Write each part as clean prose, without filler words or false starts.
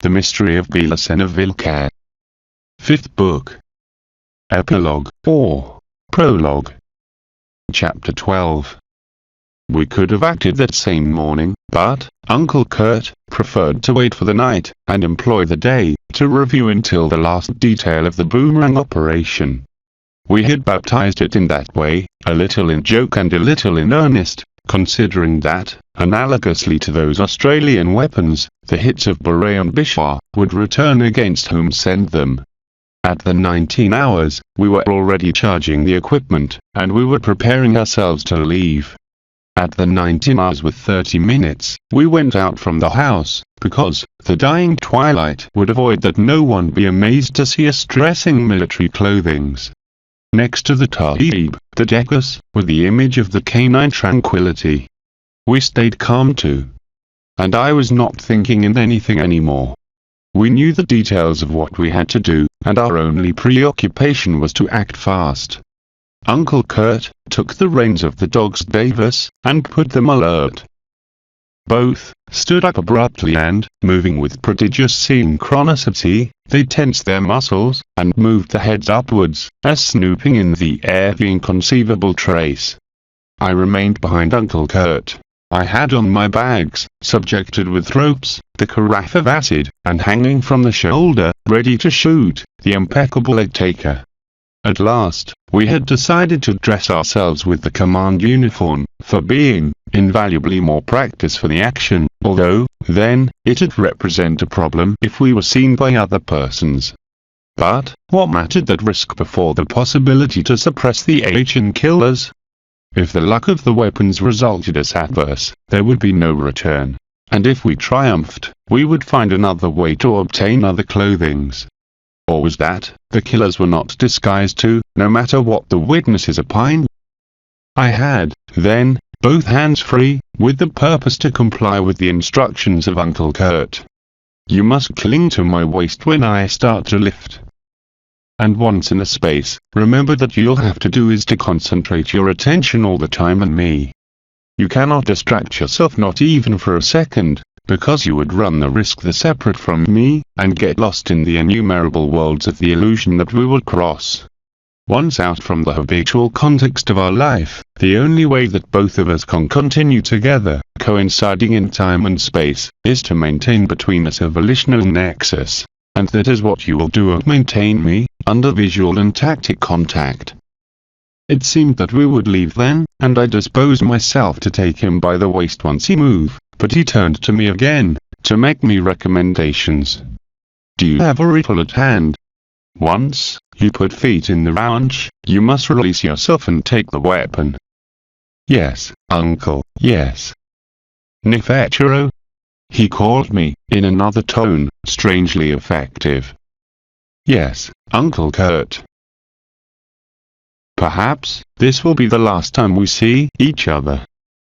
The Mystery of BELICENA VILLCA. 5th Book. Epilogue, or Prologue. Chapter 12. We could have acted that same morning, but Uncle Kurt preferred to wait for the night, and employ the day, to review until the last detail of the boomerang operation. We had baptized it in that way, a little in joke and a little in earnest, considering that, analogously to those Australian weapons, the hits of Beret and Bishwa would return against whom sent them. At the 19 hours, we were already charging the equipment, and we were preparing ourselves to leave. At the 19 hours with 30 minutes, we went out from the house, because the dying twilight would avoid that no one be amazed to see us dressing military clothings. Next to the Tahib, the Decus, with the image of the canine tranquility. We stayed calm too. And I was not thinking in anything anymore. We knew the details of what we had to do, and our only preoccupation was to act fast. Uncle Kurt took the reins of the dogs Davis, and put them alert. Both stood up abruptly and, moving with prodigious synchronicity, they tensed their muscles, and moved their heads upwards, as snooping in the air the inconceivable trace. I remained behind Uncle Kurt. I had on my bags, subjected with ropes, the carafe of acid, and hanging from the shoulder, ready to shoot, the impeccable egg-taker. At last, we had decided to dress ourselves with the command uniform, for being invaluably more practice for the action, although, then, it'd represent a problem if we were seen by other persons. But, what mattered that risk before the possibility to suppress the Asian killers? If the luck of the weapons resulted as adverse, there would be no return. And if we triumphed, we would find another way to obtain other clothings. Or was that, the killers were not disguised too, no matter what the witnesses opined? I had, then, both hands free, with the purpose to comply with the instructions of Uncle Kurt. You must cling to my waist when I start to lift. And once in a space, remember that you'll have to do is to concentrate your attention all the time on me. You cannot distract yourself, not even for a second, because you would run the risk to separate from me, and get lost in the innumerable worlds of the illusion that we would cross. Once out from the habitual context of our life, the only way that both of us can continue together, coinciding in time and space, is to maintain between us a volitional nexus. And that is what you will do and maintain me, under visual and tactic contact. It seemed that we would leave then, and I disposed myself to take him by the waist once he moved, but he turned to me again, to make me recommendations. Do you have a rifle at hand? Once you put feet in the ranch, you must release yourself and take the weapon. Yes, uncle, yes. Nifetero? He called me, in another tone, strangely effective. Yes, Uncle Kurt. Perhaps, this will be the last time we see each other.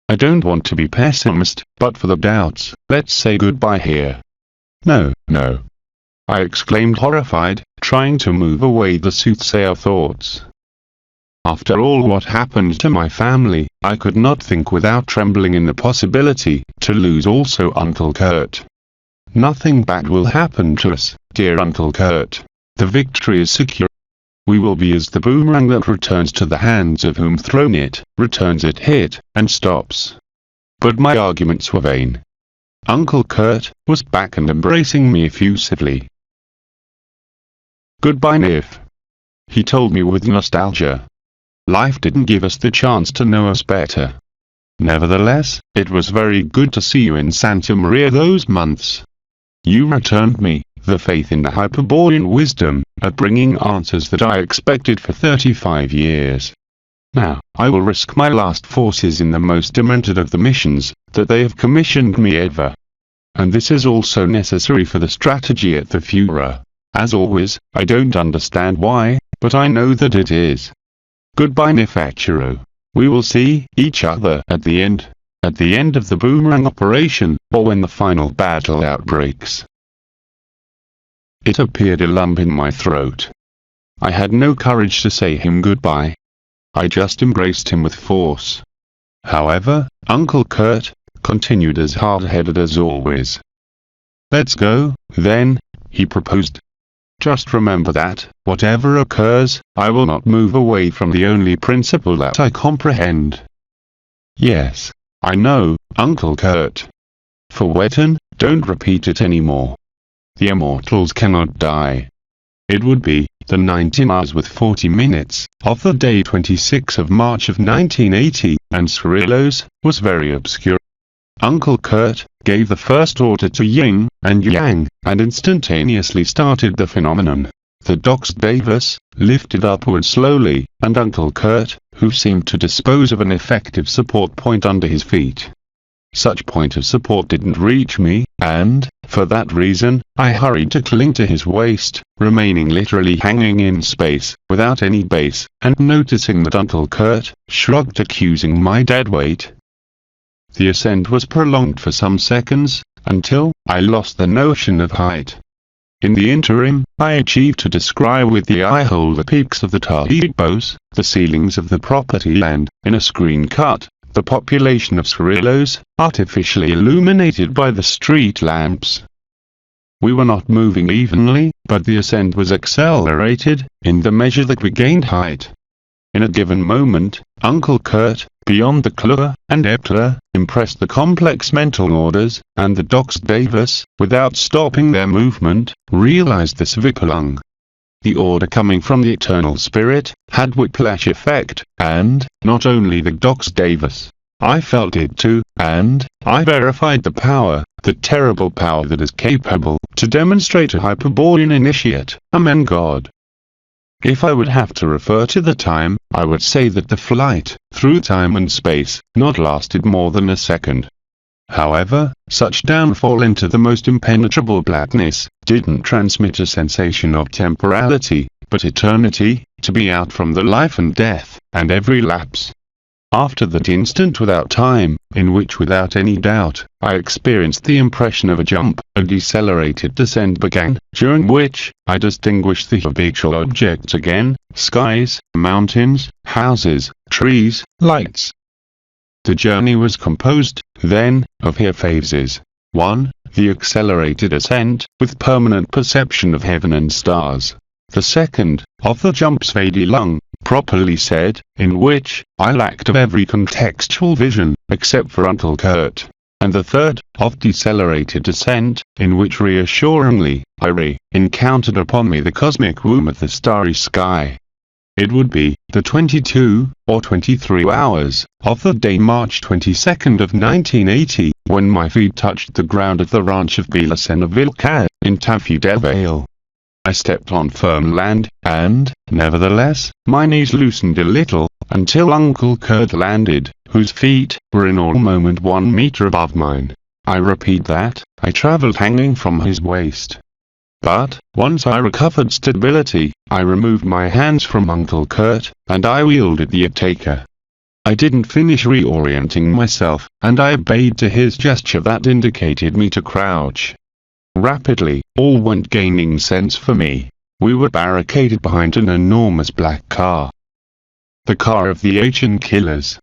I don't want to be pessimist, but for the doubts, let's say goodbye here. No, no. I exclaimed horrified, trying to move away the soothsayer thoughts. After all what happened to my family, I could not think without trembling in the possibility to lose also Uncle Kurt. Nothing bad will happen to us, dear Uncle Kurt. The victory is secure. We will be as the boomerang that returns to the hands of whom thrown it, returns it hit, and stops. But my arguments were vain. Uncle Kurt was back and embracing me effusively. Goodbye, Nif. He told me with nostalgia. Life didn't give us the chance to know us better. Nevertheless, it was very good to see you in Santa Maria those months. You returned me the faith in the Hyperborean wisdom, at bringing answers that I expected for 35 years. Now, I will risk my last forces in the most demented of the missions that they have commissioned me ever. And this is also necessary for the strategy at the Führer. As always, I don't understand why, but I know that it is. Goodbye, Nifetero. We will see each other at the end of the boomerang operation, or when the final battle outbreaks. It appeared a lump in my throat. I had no courage to say him goodbye. I just embraced him with force. However, Uncle Kurt continued as hard-headed as always. "Let's go, then," he proposed. "Just remember that, whatever occurs, I will not move away from the only principle that I comprehend." "Yes, I know, Uncle Kurt. For Wetton, don't repeat it anymore. The immortals cannot die." It would be the 19 hours with 40 minutes of the day 26 of March of 1980, and Cirillo's was very obscure. Uncle Kurt gave the first order to yin and yang, and instantaneously started the phenomenon. The docks Davis lifted upward slowly, and Uncle Kurt, who seemed to dispose of an effective support point under his feet. Such point of support didn't reach me, and, for that reason, I hurried to cling to his waist, remaining literally hanging in space, without any base, and noticing that Uncle Kurt shrugged, accusing my dead weight. The ascent was prolonged for some seconds, until I lost the notion of height. In the interim, I achieved to descry with the eye hole the peaks of the Taibos, the ceilings of the property, and, in a screen cut, the population of Cirillo's, artificially illuminated by the street lamps. We were not moving evenly, but the ascent was accelerated, in the measure that we gained height. In a given moment, Uncle Kurt, beyond the Klur and Epler, impressed the complex mental orders, and the docks Davis, without stopping their movement, realized this Vipulung. The order coming from the Eternal Spirit had whiplash effect, and, not only the docks Davis, I felt it too, and I verified the power, the terrible power that is capable to demonstrate a Hyperborean initiate, a man god. If I would have to refer to the time, I would say that the flight, through time and space, not lasted more than a second. However, such downfall into the most impenetrable blackness didn't transmit a sensation of temporality, but eternity, to be out from the life and death, and every lapse. After that instant without time, in which without any doubt, I experienced the impression of a jump, a decelerated descent began, during which, I distinguished the habitual objects again, skies, mountains, houses, trees, lights. The journey was composed, then, of here phases. 1. The accelerated ascent, with permanent perception of heaven and stars. The second, of the jumps Vadilung, properly said, in which I lacked of every contextual vision, except for Uncle Kurt. And the third, of decelerated descent, in which reassuringly, I encountered upon me the cosmic womb of the starry sky. It would be the 22 or 23 hours of the day March 22nd of 1980, when my feet touched the ground of the ranch of BELICENA VILLCA, in Tafudel Vale. I stepped on firm land, and, nevertheless, my knees loosened a little, until Uncle Kurt landed, whose feet were in all moment 1 meter above mine. I repeat that, I traveled hanging from his waist. But, once I recovered stability, I removed my hands from Uncle Kurt, and I wielded the attacker. I didn't finish reorienting myself, and I obeyed to his gesture that indicated me to crouch. Rapidly, all went gaining sense for me. We were barricaded behind an enormous black car. The car of the ancient killers.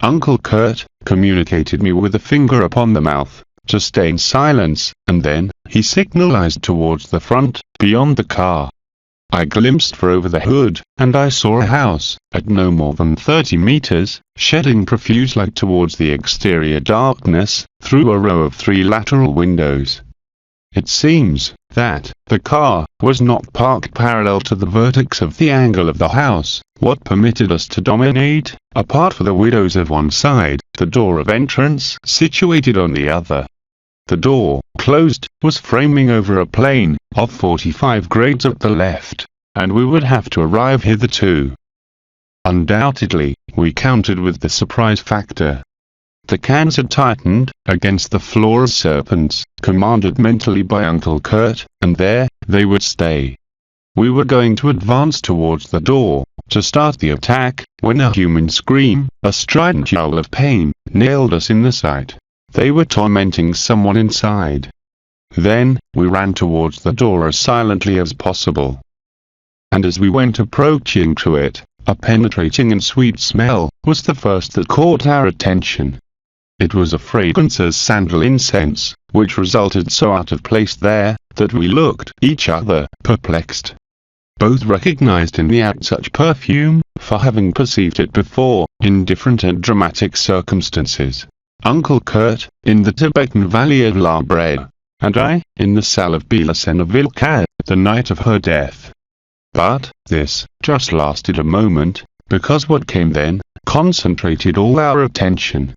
Uncle Kurt communicated me with a finger upon the mouth, to stay in silence, and then, he signalized towards the front, beyond the car. I glimpsed for over the hood, and I saw a house, at no more than 30 meters, shedding profuse light towards the exterior darkness, through a row of 3 lateral windows. It seems that the car was not parked parallel to the vertex of the angle of the house, what permitted us to dominate, apart for the windows of one side, the door of entrance situated on the other. The door, closed, was framing over a plane of 45 grades at the left, and we would have to arrive hither too. Undoubtedly, we countered with the surprise factor. The cans had tightened against the floor as serpents, commanded mentally by Uncle Kurt, and there they would stay. We were going to advance towards the door, to start the attack, when a human scream, a strident yell of pain, nailed us in the sight. They were tormenting someone inside. Then, we ran towards the door as silently as possible. And as we went approaching to it, a penetrating and sweet smell was the first that caught our attention. It was a fragrance as sandal incense, which resulted so out of place there, that we looked each other, perplexed. Both recognized in the act such perfume, for having perceived it before, in different and dramatic circumstances. Uncle Kurt, in the Tibetan valley of La Brea, and I, in the cell of BELICENA VILLCA, the night of her death. But, this, just lasted a moment, because what came then, concentrated all our attention.